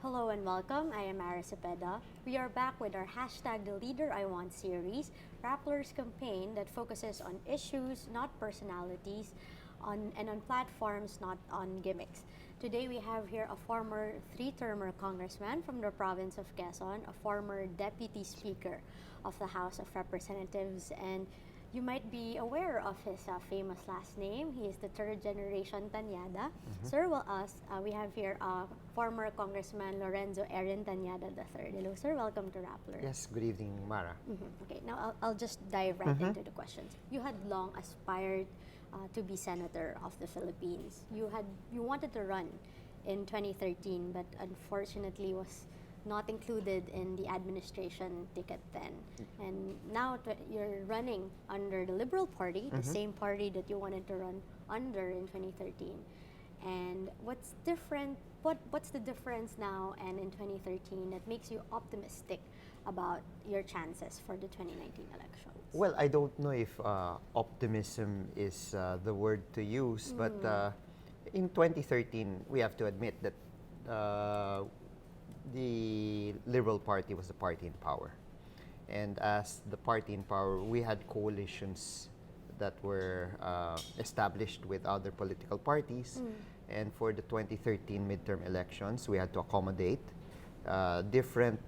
Hello and welcome. I am Cepeda. We are back with our hashtag The Leader I Want series, Rappler's campaign that focuses on issues, not personalities, and on platforms, not on gimmicks. Today we have here a former three-termer congressman from the province of Quezon, a former deputy speaker of the House of Representatives, and you might be aware of his famous last name. He is the third generation Tañada. Sir, we have here former Congressman Lorenzo Erin Tañada III. Hello, sir. Welcome to Rappler. Yes, good evening, Mara. Okay, now I'll just dive right into the questions. You had long aspired to be senator of the Philippines. You wanted to run in 2013, but unfortunately was not included in the administration ticket then. And now you're running under the Liberal Party, the same party that you wanted to run under in 2013. And what's different? What's the difference now and in 2013 that makes you optimistic about your chances for the 2019 elections? Well, I don't know if optimism is the word to use, but in 2013, we have to admit that the Liberal Party was the party in power. And as the party in power, we had coalitions that were established with other political parties. And for the 2013 midterm elections, we had to accommodate different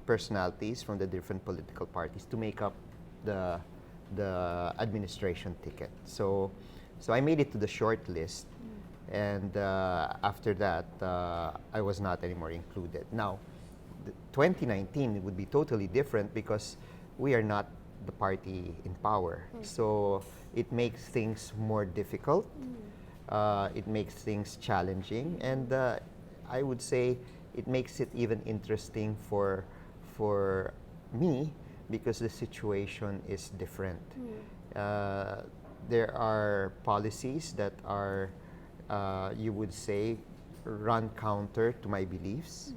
personalities from the different political parties to make up the administration ticket. So I made it to the short list. And after that, I was not anymore included. Now, 2019 would be totally different because we are not the party in power. So it makes things more difficult. It makes things challenging. And I would say it makes it even interesting for me because the situation is different. There are policies that are you would say, run counter to my beliefs.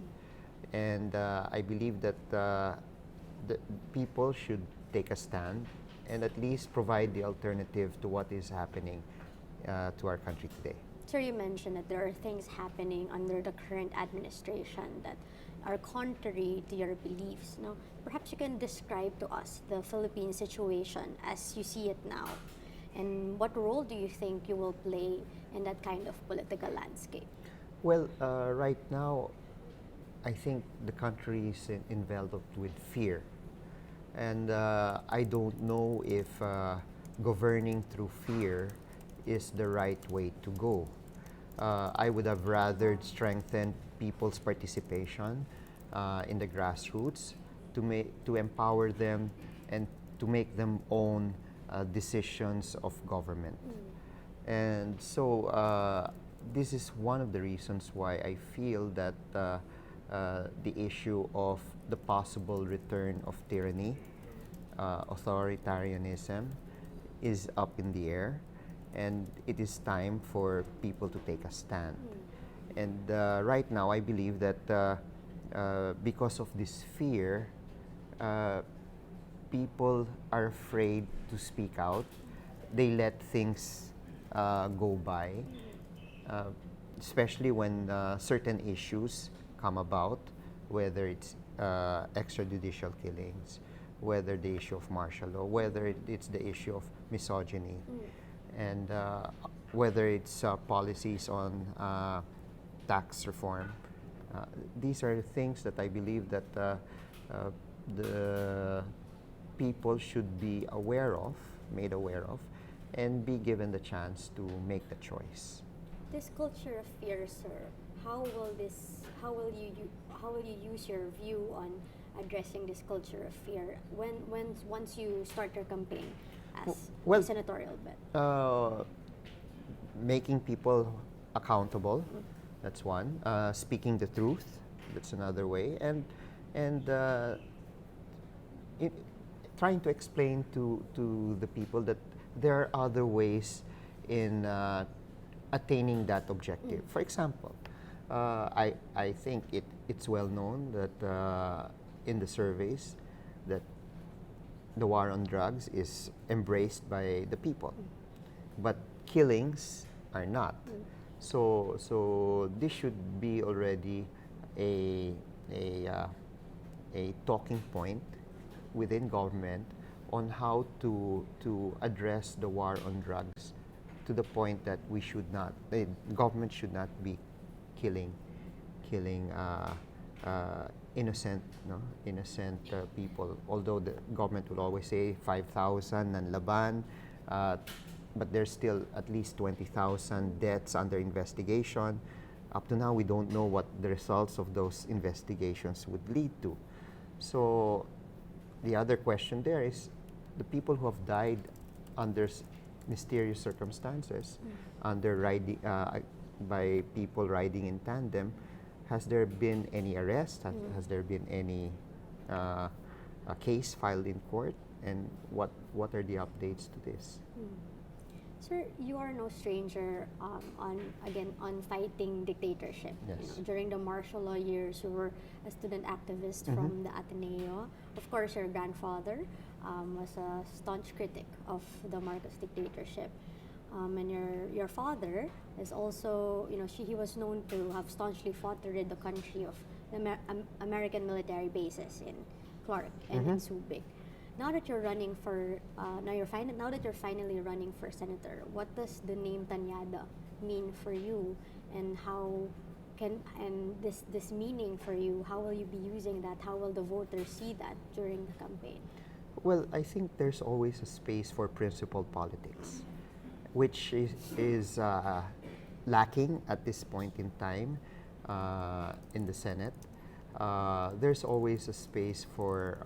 And I believe that the people should take a stand and at least provide the alternative to what is happening to our country today. Sir, you mentioned that there are things happening under the current administration that are contrary to your beliefs. Now, perhaps you can describe to us the Philippine situation as you see it now. And what role do you think you will play in that kind of political landscape? Well, right now, I think the country is enveloped with fear. And I don't know if governing through fear is the right way to go. I would have rather strengthened people's participation in the grassroots to empower them and to make them own decisions of government. And so this is one of the reasons why I feel that the issue of the possible return of tyranny, authoritarianism, is up in the air, and it is time for people to take a stand. And right now, I believe that because of this fear, people are afraid to speak out. They let things go by, especially when certain issues come about, whether it's extrajudicial killings, whether the issue of martial law, whether it's the issue of misogyny, and whether it's policies on tax reform. These are things that I believe that the people should be made aware of, and be given the chance to make the choice. This culture of fear, sir, how will you use your view on addressing this culture of fear once you start your campaign as Well, a senatorial bid? Making people accountable, that's one. Speaking the truth, that's another way. And trying to explain to the people that there are other ways in attaining that objective. For example, I think it's well known that in the surveys that the war on drugs is embraced by the people, but killings are not. So this should be already a, a, uh, a talking point within government on how to address the war on drugs to the point that we should not, the government should not be killing innocent, no, innocent people. Although the government will always say 5,000 nanlaban, uh, but there's still at least 20,000 deaths under investigation. Up to now, we don't know what the results of those investigations would lead to. So the other question there is the people who have died under mysterious circumstances, under riding, by people riding in tandem. Has there been any arrest? Has there been any a case filed in court? And what are the updates to this? Sir, you are no stranger on fighting dictatorship. Yes. You know, during the martial law years, you were a student activist from the Ateneo. Of course, your grandfather was a staunch critic of the Marcos dictatorship. And your father is also, he was known to have staunchly fought to rid the country of the American military bases in Clark and in Subic. Now that you're running for, now that you're finally running for senator, what does the name Tañada mean for you, and this meaning for you, how will you be using that? How will the voters see that during the campaign? Well, I think there's always a space for principled politics, which is lacking at this point in time in the Senate. There's always a space for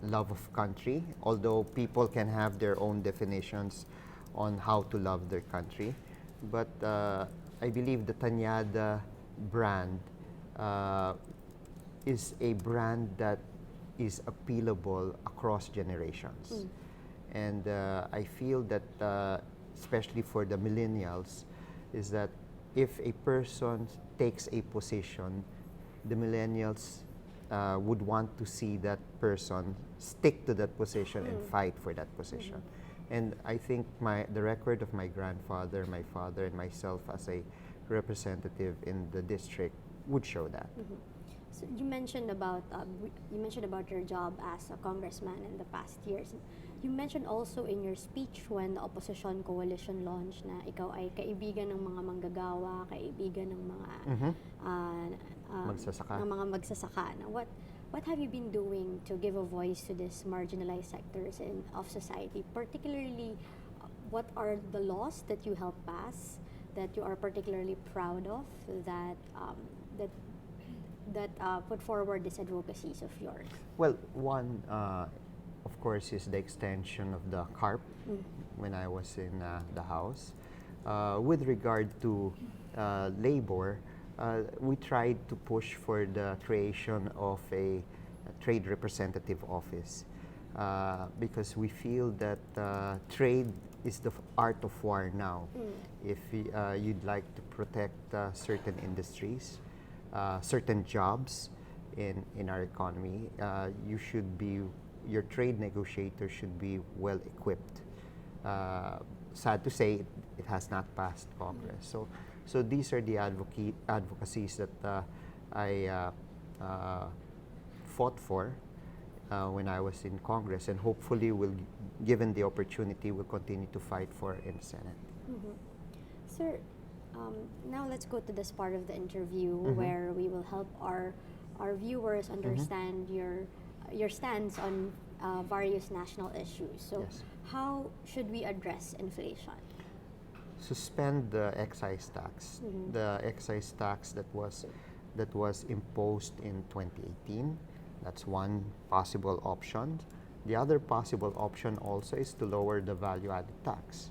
love of country, although people can have their own definitions on how to love their country. But I believe the Tañada brand is a brand that is appealable across generations. And I feel that, especially for the millennials, is that if a person takes a position, the millennials would want to see that person stick to that position and fight for that position. And I think the record of my grandfather, my father, and myself as a representative in the district would show that. So you mentioned about your job as a congressman in the past years. You mentioned also in your speech when the opposition coalition launched na ikaw ay kaibigan ng mga manggagawa, kaibigan ng mga magsasaka. Now, what have you been doing to give a voice to these marginalized sectors of society? Particularly, what are the laws that you help pass that you are particularly proud of that put forward these advocacies of yours? Well, one, of course, is the extension of the CARP when I was in the House. With regard to labor, we tried to push for the creation of a trade representative office because we feel that trade is the art of war now. If you'd like to protect certain industries, certain jobs in our economy, your trade negotiator should be well equipped. Sad to say, it has not passed Congress. So these are the advocacies that I fought for when I was in Congress, and hopefully, given the opportunity, will continue to fight for in the Senate. Sir, now let's go to this part of the interview where we will help our viewers understand your stance on various national issues. So, Yes. how should we address inflation? Suspend the excise tax. The excise tax that was imposed in 2018. That's one possible option. The other possible option also is to lower the value-added tax.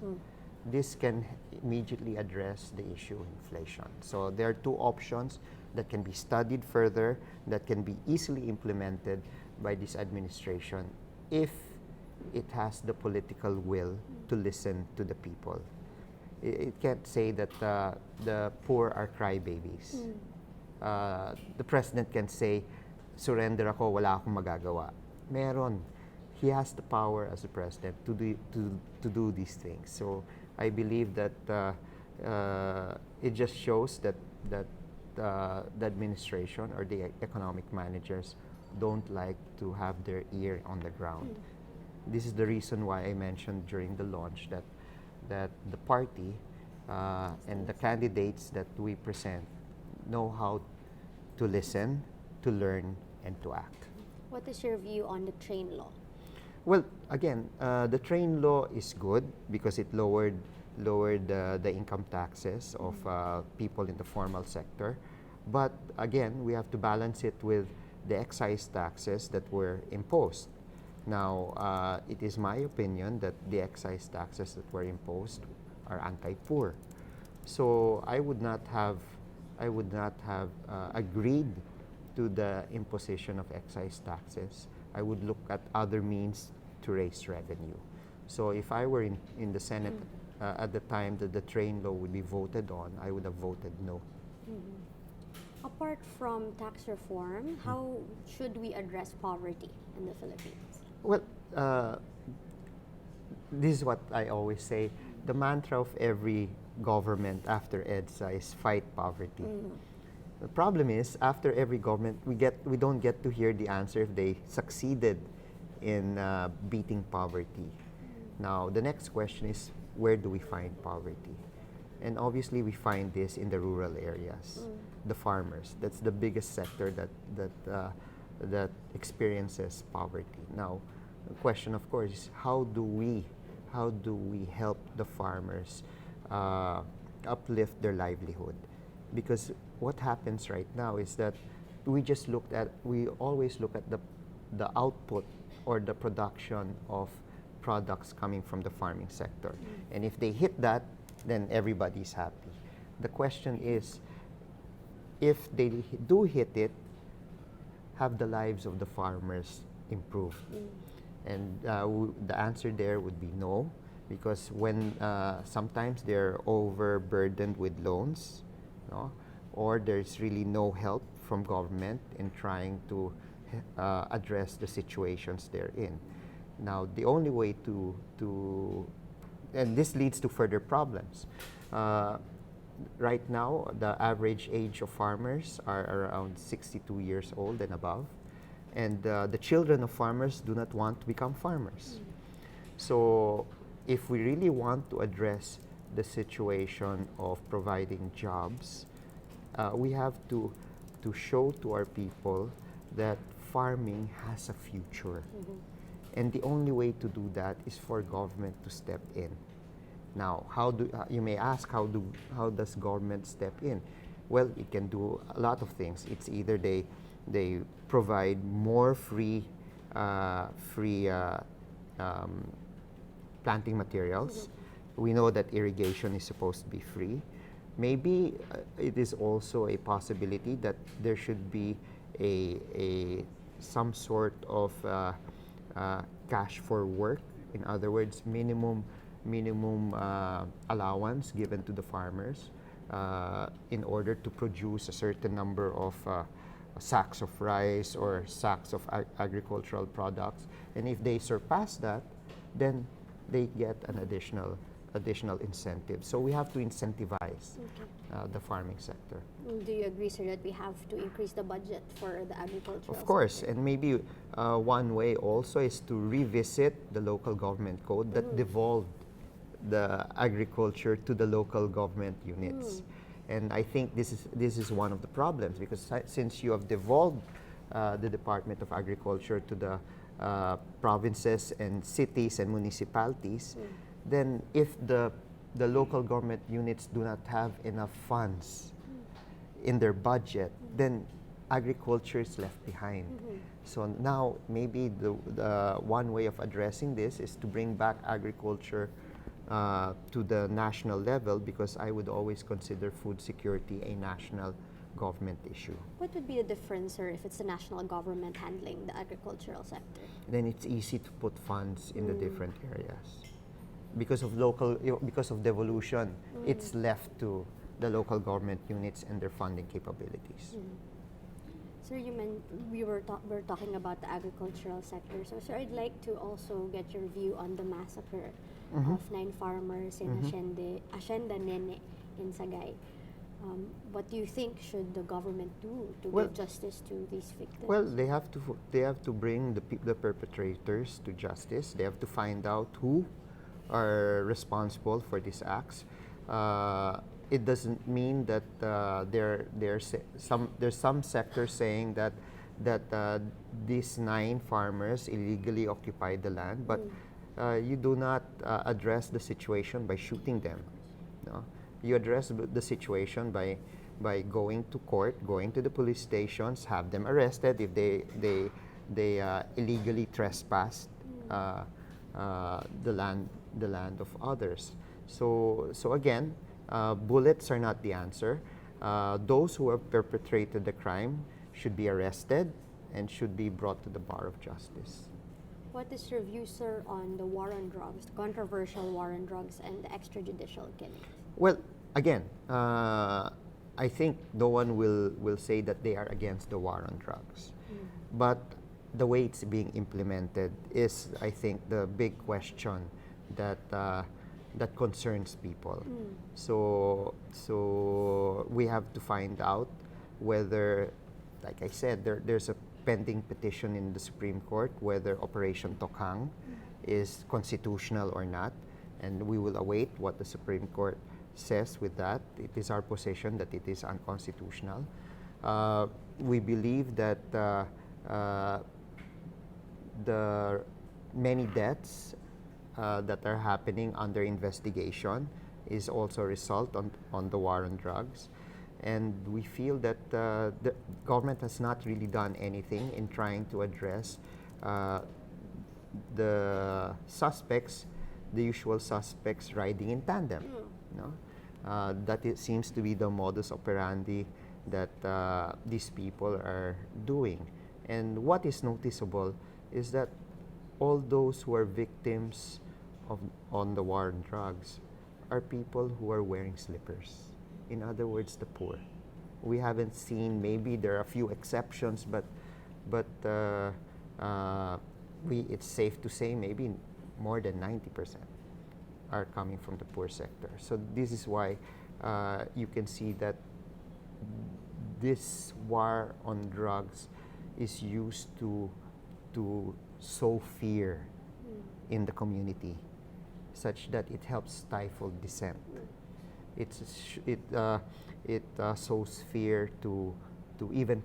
This can immediately address the issue of inflation. So there are two options that can be studied further, that can be easily implemented by this administration if it has the political will to listen to the people. It can't say that the poor are crybabies. The president can say, surrender ako, wala akong magagawa. Meron. He has the power as a president to do these things. So I believe that it just shows that the administration or the economic managers don't like to have their ear on the ground. This is the reason why I mentioned during the launch that the party and the candidates that we present know how to listen, to learn, and to act. What is your view on the train law? Well, again, the train law is good because it lowered the income taxes of people in the formal sector. But again, we have to balance it with the excise taxes that were imposed. Now, it is my opinion that the excise taxes that were imposed are anti-poor. So I would not have agreed to the imposition of excise taxes. I would look at other means to raise revenue. So if I were in the Senate at the time that the train law would be voted on, I would have voted no. Apart from tax reform, how should we address poverty in the Philippines? Well, this is what I always say. The mantra of every government after EDSA is fight poverty. The problem is, after every government, we don't get to hear the answer if they succeeded in beating poverty. Now, the next question is, where do we find poverty? And obviously, we find this in the rural areas, the farmers. That's the biggest sector that experiences poverty. Now, the question, of course, is how do we help the farmers uplift their livelihood? Because what happens right now is that we always look at the output or the production of products coming from the farming sector. And if they hit that, then everybody's happy. The question is, if they do hit it, have the lives of the farmers improved? And the answer there would be no, because when sometimes they're overburdened with loans, no? Or there's really no help from government in trying to address the situations they're in. Now, the only way and this leads to further problems. Right now, the average age of farmers are around 62 years old and above. And the children of farmers do not want to become farmers. So if we really want to address the situation of providing jobs, we have to show to our people that farming has a future. And the only way to do that is for government to step in. Now, you may ask, how does government step in? Well, it can do a lot of things. It's either they provide more free planting materials. We know that irrigation is supposed to be free. Maybe it is also a possibility that there should be some sort of cash for work. In other words, minimum allowance given to the farmers in order to produce a certain number of sacks of rice or sacks of agricultural products. And if they surpass that, then they get an additional incentive. So we have to incentivize the farming sector. Do you agree, sir, that we have to increase the budget for the agricultural Of course, sector? and maybe one way also is to revisit the local government code that devolved the agriculture to the local government units. And I think this is one of the problems, because since you have devolved the Department of Agriculture to the provinces and cities and municipalities, then if the local government units do not have enough funds in their budget, then agriculture is left behind. So now maybe the one way of addressing this is to bring back agriculture to the national level, because I would always consider food security a national government issue. What would be the difference, sir, if it's the national government handling the agricultural sector? Then it's easy to put funds in the different areas. Because of devolution, it's left to the local government units and their funding capabilities. Sir, we're talking about the agricultural sector. So, sir, I'd like to also get your view on the massacre of 9 farmers in Hacienda Nene in Sagay. What do you think should the government do to Well- give justice to these victims? Well, they have to bring the perpetrators to justice. They have to find out who are responsible for these acts. It doesn't mean that there's some sectors saying that these 9 farmers illegally occupied the land, but you do not address the situation by shooting them. No? You address the situation by going to court, going to the police stations, have them arrested if they illegally trespassed the land of others. So again, bullets are not the answer. Those who have perpetrated the crime should be arrested and should be brought to the bar of justice. What is your view, sir, on the war on drugs, the controversial war on drugs, and the extrajudicial killings? Well, again, I think no one will say that they are against the war on drugs. But the way it's being implemented is, I think, the big question that that concerns people. So we have to find out whether, like I said, there's a pending petition in the Supreme Court whether Operation Tokhang is constitutional or not, and we will await what the Supreme Court says with that. It is our position that it is unconstitutional. We believe that the many deaths that are happening under investigation is also a result on the war on drugs. And we feel that the government has not really done anything in trying to address the suspects, the usual suspects riding in tandem. No? That it seems to be the modus operandi that these people are doing. And what is noticeable is that all those who are victims on the war on drugs are people who are wearing slippers. In other words, the poor. We haven't seen, maybe there are a few exceptions, but it's safe to say maybe more than 90% are coming from the poor sector. So this is why you can see that this war on drugs is used to sow fear in the community, such that it helps stifle dissent. It sows fear to even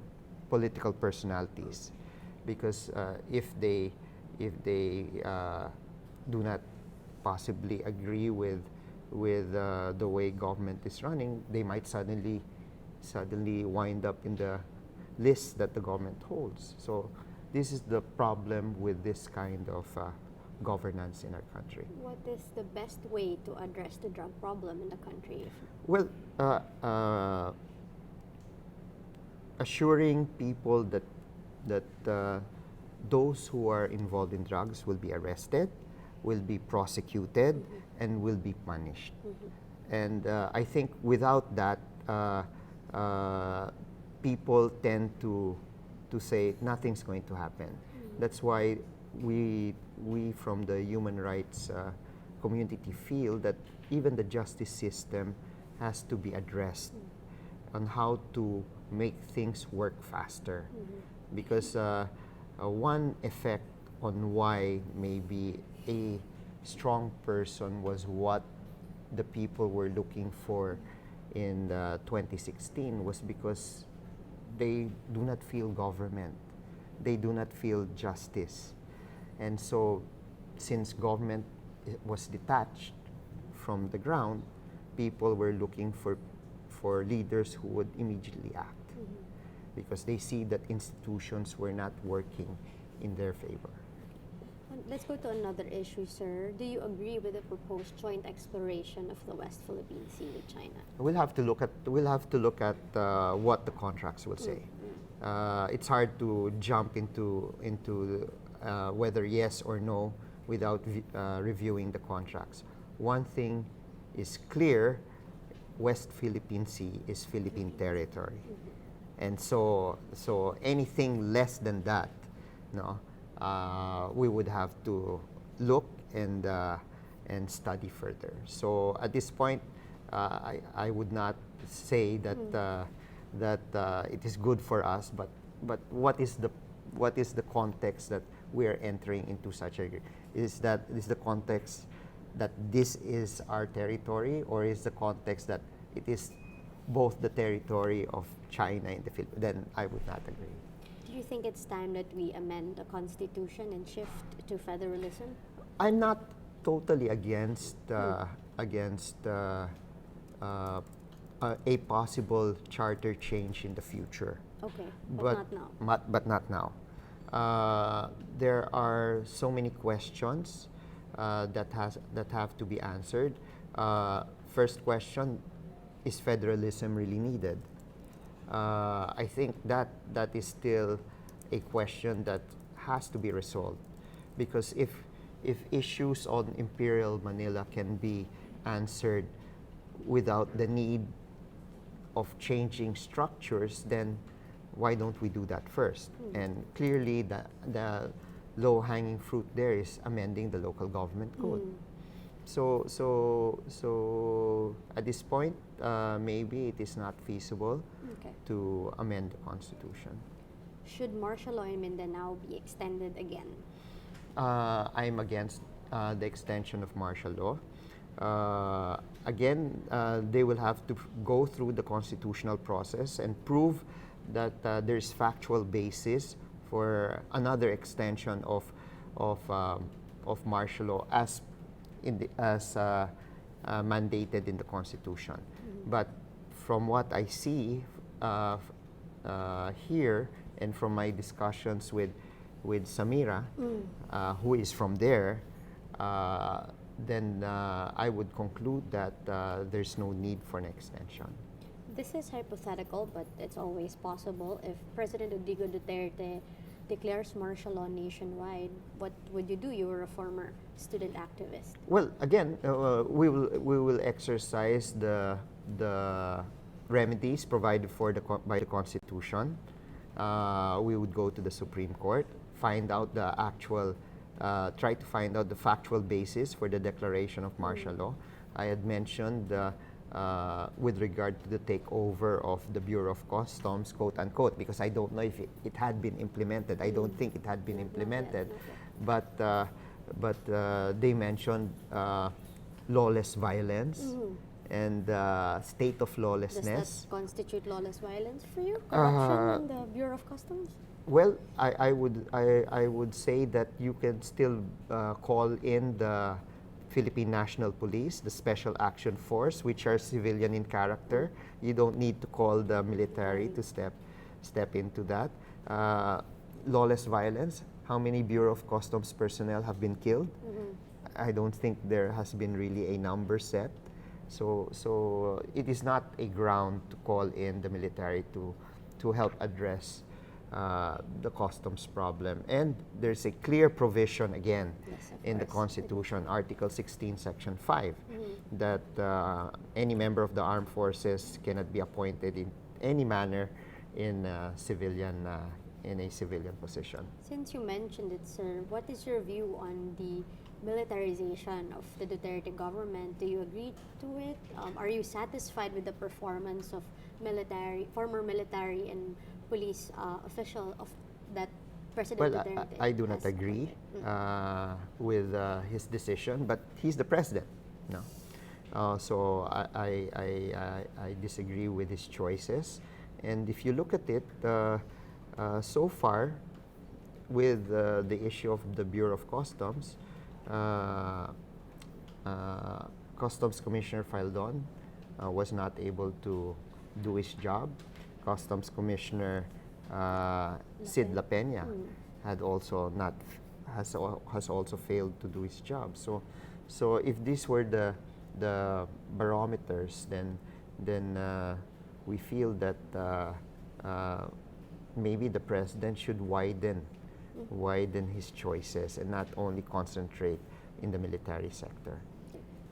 political personalities, because if they do not possibly agree with the way government is running, they might suddenly wind up in the list that the government holds. So this is the problem with this kind of governance in our country. What is the best way to address the drug problem in the country? Well, assuring people that those who are involved in drugs will be arrested, will be prosecuted, and will be punished. And I think without that, people tend to say nothing's going to happen. That's why we from the human rights community feel that even the justice system has to be addressed on how to make things work faster. Because one effect on why maybe a strong person was what the people were looking for in 2016 was because they do not feel government. They do not feel justice. And so, since government was detached from the ground, people were looking for leaders who would immediately act, because they see that institutions were not working in their favor. Let's go to another issue, sir. Do you agree with the proposed joint exploration of the West Philippine Sea with China? We'll have to look at what the contracts will say. It's hard to jump into whether yes or no without reviewing the contracts. One thing is clear: West Philippine Sea is Philippine territory, and so anything less than that, no, we would have to look and study further. So at this point, I would not say that it is good for us, but what is the context that we are entering into such a is the context that this is our territory, or is the context that it is both the territory of China and the Philippines? Then I would not agree. Do you think it's time that we amend the constitution and shift to federalism? I'm not totally against a possible charter change in the future. Okay, but not now. But not now. There are so many questions that have to be answered. First question: is federalism really needed? I think that is still a question that has to be resolved, because if issues on Imperial Manila can be answered without the need of changing structures, then why don't we do that first? And clearly the low-hanging fruit there is amending the local government code. So at this point, maybe it is not feasible to amend the constitution. Should martial law in Mindanao be extended again? I'm against the extension of martial law. Again, they will have to go through the constitutional process and prove that there is factual basis for another extension of martial law as mandated in the Constitution. But from what I see here, and from my discussions with Samira, who is from there, then I would conclude that there's no need for an extension. This is hypothetical, but it's always possible. If President Rodrigo Duterte declares martial law nationwide, what would you do? You were a former student activist. Well, again, we will exercise the remedies provided for by the Constitution. We would go to the Supreme Court, find out the actual, try to find out the factual basis for the declaration of martial law. I had mentioned with regard to the takeover of the Bureau of Customs, quote unquote, because I don't know if it had been implemented. I don't think it had been implemented, but they mentioned lawless violence and state of lawlessness. Does that constitute lawless violence for you? Corruption in the Bureau of Customs? Well, I would say that you can still call in the Philippine National Police, the Special Action Force, which are civilian in character. You don't need to call the military to step into that. Lawless violence. How many Bureau of Customs personnel have been killed? I don't think there has been really a number set. So it is not a ground to call in the military to help address the customs problem. And there's a clear provision again in the Constitution, Article 16, Section 5, that any member of the armed forces cannot be appointed in any manner in a civilian position. Since you mentioned it, sir, what is your view on the militarization of the Duterte government? Do you agree to it? Are you satisfied with the performance of former military and police official of that President Duterte? Well, I do not agree with his decision, but he's the president. No, so I disagree with his choices. And if you look at it, so far, with the issue of the Bureau of Customs, Customs Commissioner Faldon was not able to do his job. Customs Commissioner Sid La Peña has also failed to do his job. So if these were the barometers, then we feel that maybe the president should widen his choices and not only concentrate in the military sector.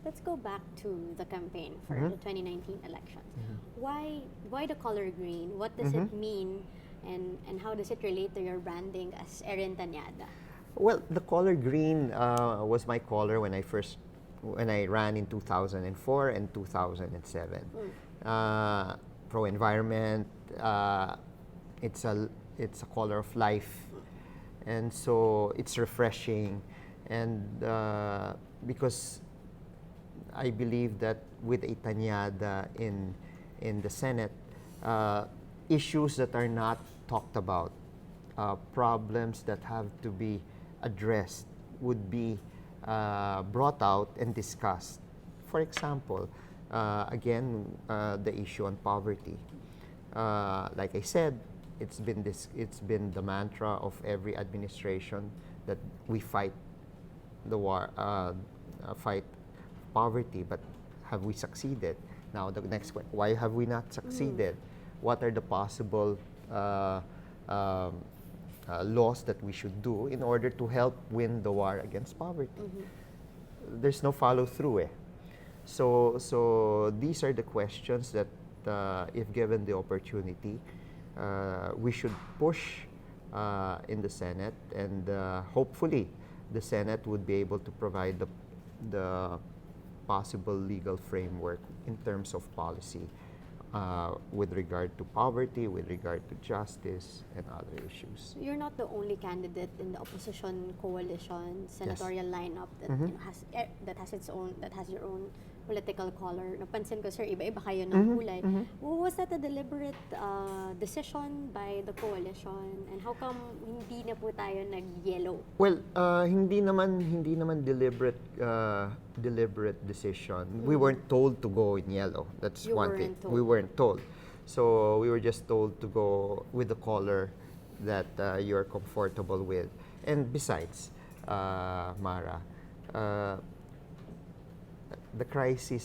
Let's go back to the campaign for the 2019 elections. Why the color green? What does it mean, and how does it relate to your branding as Erin Tañada? Well, the color green was my color when I ran in 2004 and 2007. pro-environment. It's a color of life, and so it's refreshing. And because I believe that with a Tañada in the Senate, issues that are not talked about, problems that have to be addressed would be brought out and discussed. For example, again, the issue on poverty. Like I said, it's been the mantra of every administration that we fight the war, fight poverty. But have we succeeded? Now the next question: why have we not succeeded? What are the possible laws that we should do in order to help win the war against poverty? There's no follow through. So these are the questions that, if given the opportunity, we should push in the Senate, and hopefully the Senate would be able to provide the possible legal framework in terms of policy with regard to poverty, with regard to justice, and other issues. You're not the only candidate in the opposition coalition senatorial lineup that that has your own political color. Napansin ko, sir, iba-iba kayo ng kulay. Was that a deliberate decision by the coalition, and how come hindi na po tayo nag-yellow? Well, hindi naman deliberate decision. We weren't told to go in yellow. That's one thing. We weren't told. So we were just told to go with the color that you're comfortable with. And besides, Mara, the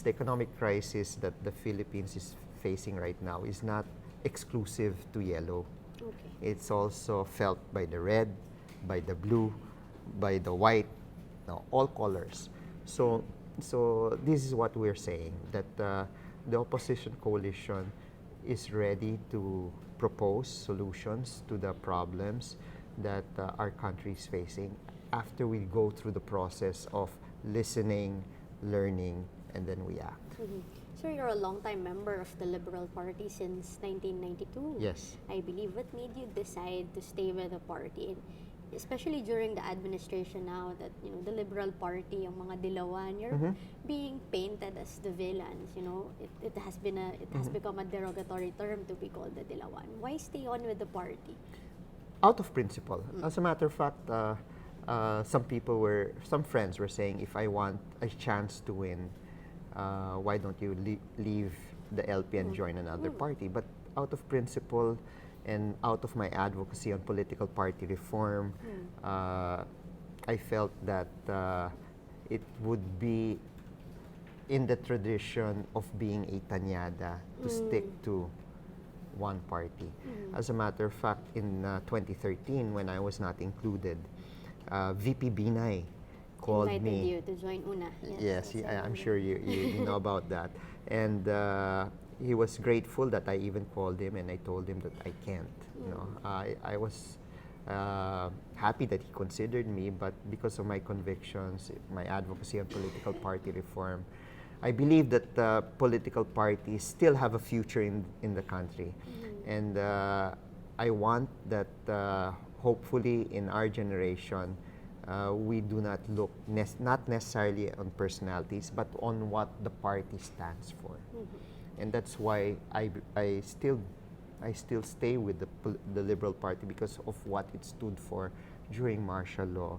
economic crisis that the Philippines is facing right now is not exclusive to yellow. Okay. It's also felt by the red, by the blue, by the white, all colors. So this is what we're saying, that the opposition coalition is ready to propose solutions to the problems that our country is facing after we go through the process of listening, learning, and then we act. Sir, you're a long-time member of the Liberal Party since 1992. Yes. I believe. What made you decide to stay with the party? Especially during the administration now that, the Liberal Party, yung mga dilawan, you're being painted as the villains, It has become a derogatory term to be called the dilawan. Why stay on with the party? Out of principle. As a matter of fact, some friends were saying, if I want a chance to win, why don't you leave the LP and join another party? But out of principle and out of my advocacy on political party reform, I felt that it would be in the tradition of being a Tañada to stick to one party. As a matter of fact, in 2013, when I was not included, VP Binay called Invited me. you to join Una. Yes, I'm sure you know about that. And he was grateful that I even called him, and I told him that I can't. I was happy that he considered me, but because of my convictions, my advocacy on political party reform, I believe that political parties still have a future in the country. And I want that hopefully in our generation, we do not look not necessarily on personalities, but on what the party stands for. And that's why I still stay with the Liberal Party, because of what it stood for during martial law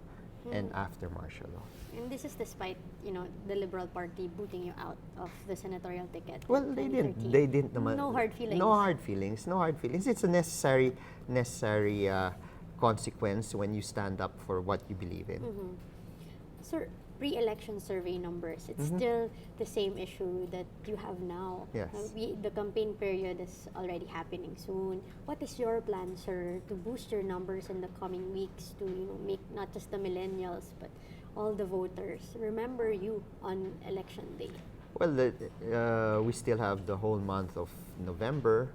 and after martial law. And this is despite, the Liberal Party booting you out of the senatorial ticket. Well, they didn't naman. No hard feelings. No hard feelings. It's a necessary consequence when you stand up for what you believe in. Sir, pre-election survey numbers, it's still the same issue that you have now. Yes. The campaign period is already happening soon. What is your plan, sir, to boost your numbers in the coming weeks to make not just the millennials but all the voters remember you on election day? Well, we still have the whole month of November,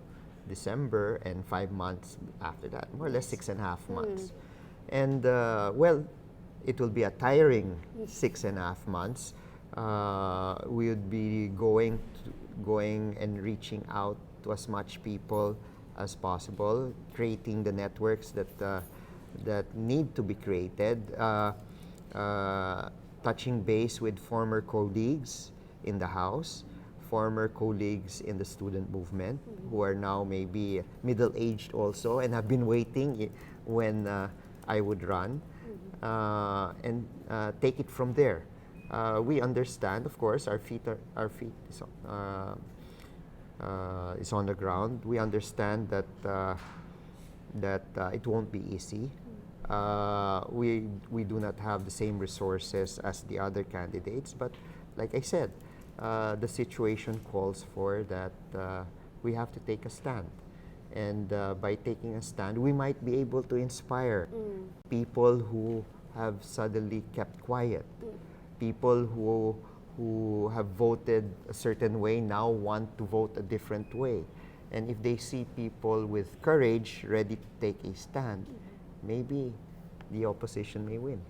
December, and 5 months after that, more or less 6.5 months. And it will be a tiring 6.5 months. We would be going and reaching out to as much people as possible, creating the networks that need to be created, touching base with former colleagues in the House, former colleagues in the student movement who are now maybe middle-aged also and have been waiting when I would run, and take it from there. We understand, of course, our feet is on the ground. We understand that it won't be easy. We do not have the same resources as the other candidates, but like I said, the situation calls for that we have to take a stand. And by taking a stand, we might be able to inspire people who have suddenly kept quiet. People who have voted a certain way now want to vote a different way. And if they see people with courage ready to take a stand, maybe the opposition may win.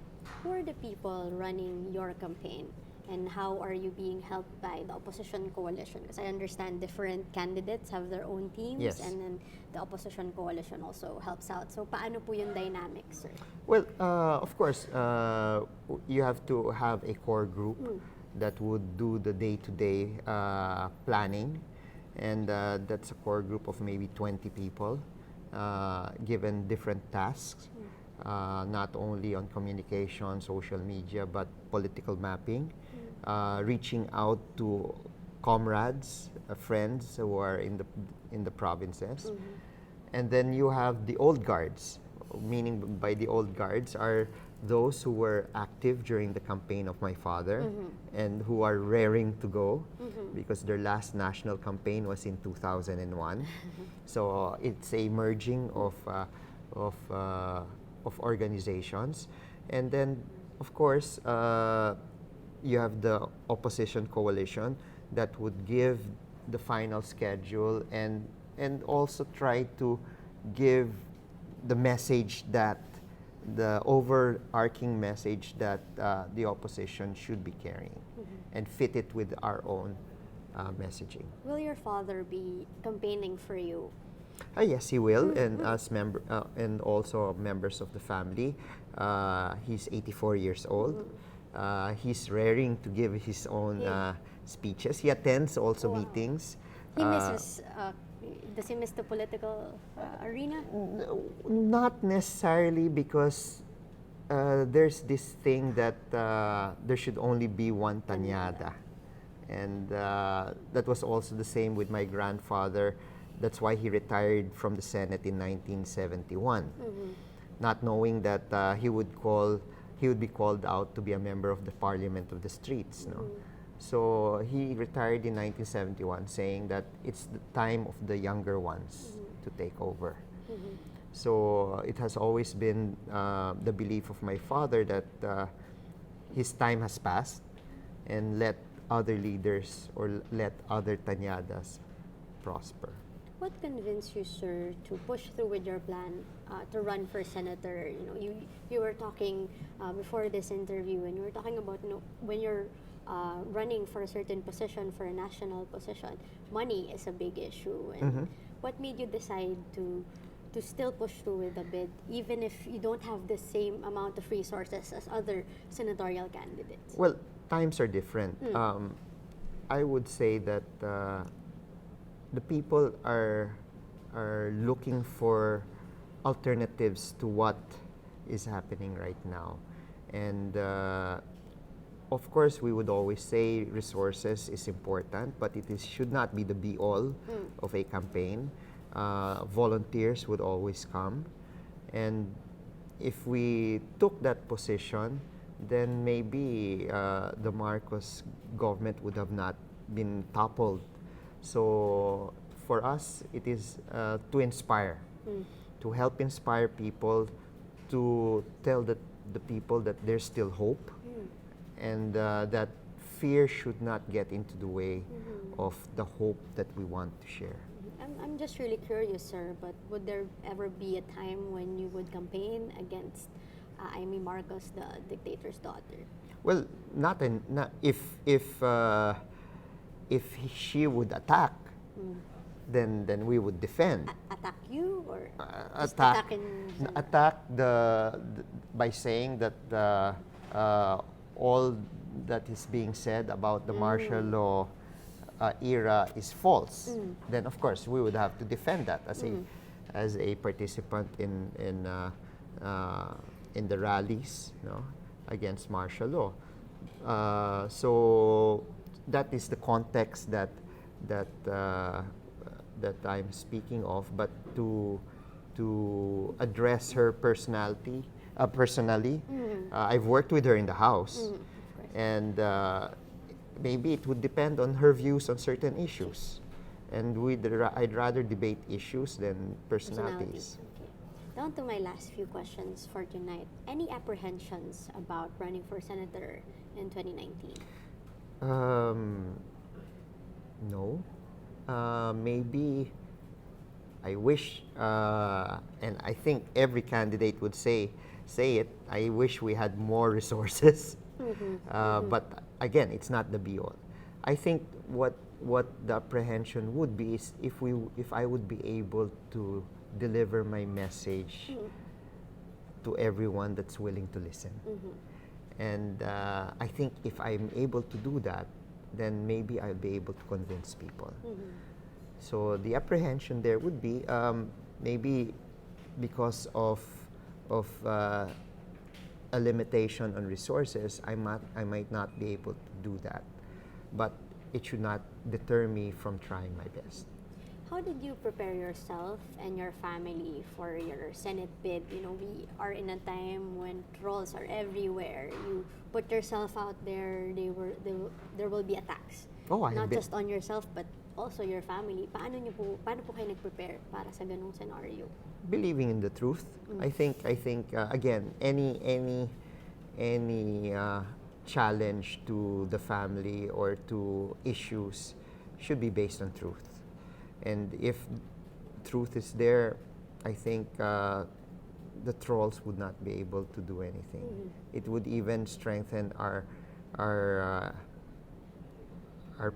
Who are the people running your campaign, and how are you being helped by the opposition coalition? Because I understand different candidates have their own teams, Yes. and then the opposition coalition also helps out. So paano po yung dynamics, sir? Well, of course, you have to have a core group that would do the day-to-day planning, and that's a core group of maybe 20 people, given different tasks, not only on communication, social media, but political mapping, reaching out to comrades, friends who are in the provinces. And then you have the old guards, meaning by the old guards are those who were active during the campaign of my father and who are raring to go because their last national campaign was in 2001. So it's a merging of organizations. And then, of course, you have the opposition coalition that would give the final schedule and also try to give the message that the overarching message that the opposition should be carrying and fit it with our own messaging. Will your father be campaigning for you? Yes, he will, and as member and also members of the family. He's 84 years old. He's raring to give his own speeches. He attends also meetings. He misses. Does he miss the political arena? Not necessarily, because there's this thing that there should only be one Tañada. And that was also the same with my grandfather. That's why he retired from the Senate in 1971, not knowing that he would be called out to be a member of the Parliament of the Streets. No? So he retired in 1971, saying that it's the time of the younger ones to take over. So it has always been the belief of my father that his time has passed, and let other leaders or let other Tañadas prosper. What convinced you, sir, to push through with your plan to run for senator? You know, you were talking before this interview, and you were talking about, you know, when you're running for a certain position, for a national position, money is a big issue. And what made you decide to still push through with the bid, even if you don't have the same amount of resources as other senatorial candidates? Well, times are different. I would say that the people are looking for alternatives to what is happening right now. And of course, we would always say resources is important, but should not be the be-all of a campaign. Volunteers would always come. And if we took that position, then maybe the Marcos government would have not been toppled. So for us, it is to inspire, to help inspire people, to tell the people that there's still hope, and that fear should not get into the way of the hope that we want to share. I'm just really curious, sir, but would there ever be a time when you would campaign against Amy Marcos, the dictator's daughter? Well, not if if she would attack, then we would defend. Attack you or just Attack, attack in general? attack by saying that all that is being said about the martial law era is false. Then of course we would have to defend that as a participant in the rallies, against martial law. So that is the context that I'm speaking of. But to address her personally, I've worked with her in the House, and maybe it would depend on her views on certain issues, and I'd rather debate issues than personalities. Okay. Down to my last few questions for tonight. Any apprehensions about running for senator in 2019? No. Maybe I wish, and I think every candidate would say it, I wish we had more resources. But again, it's not the be-all. I think what the apprehension would be is if I would be able to deliver my message to everyone that's willing to listen. And I think if I'm able to do that, then maybe I'll be able to convince people. So the apprehension there would be maybe because of a limitation on resources, I might not be able to do that. But it should not deter me from trying my best. How did you prepare yourself and your family for your Senate bid? We are in a time when trolls are everywhere. You put yourself out there, there will be attacks. Not just on yourself, but also your family. Paano po kayo nag-prepare para sa ganung scenario? Believing in the truth. I think again, any challenge to the family or to issues should be based on truth. And if truth is there, I think the trolls would not be able to do anything. It would even strengthen our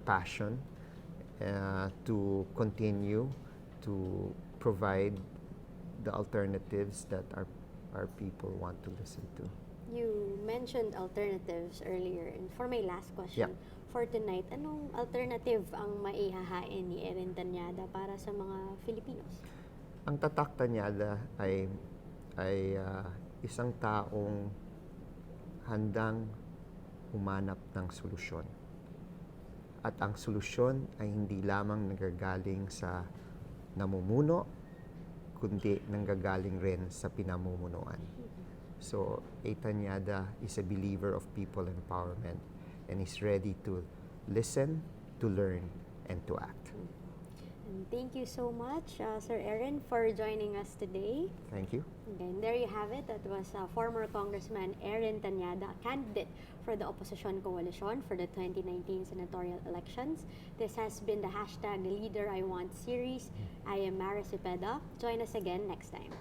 passion to continue to provide the alternatives that our people want to listen to. You mentioned alternatives earlier, and for my last question, for tonight, anong alternative ang maihahain ni Erin Tañada para sa mga Filipinos? Ang tatak Tañada ay isang taong handang humanap ng solusyon. At ang solusyon ay hindi lamang nanggagaling sa namumuno, kundi nanggagaling rin sa pinamumunuan. So, Tañada is a believer of people empowerment and is ready to listen, to learn, and to act. And thank you so much, Sir Erin, for joining us today. Thank you. And there you have it. That was former Congressman Erin Tañada, candidate for the Opposition Coalition for the 2019 senatorial elections. This has been the #TheLeaderIWant series. I am Mara Cepeda. Join us again next time.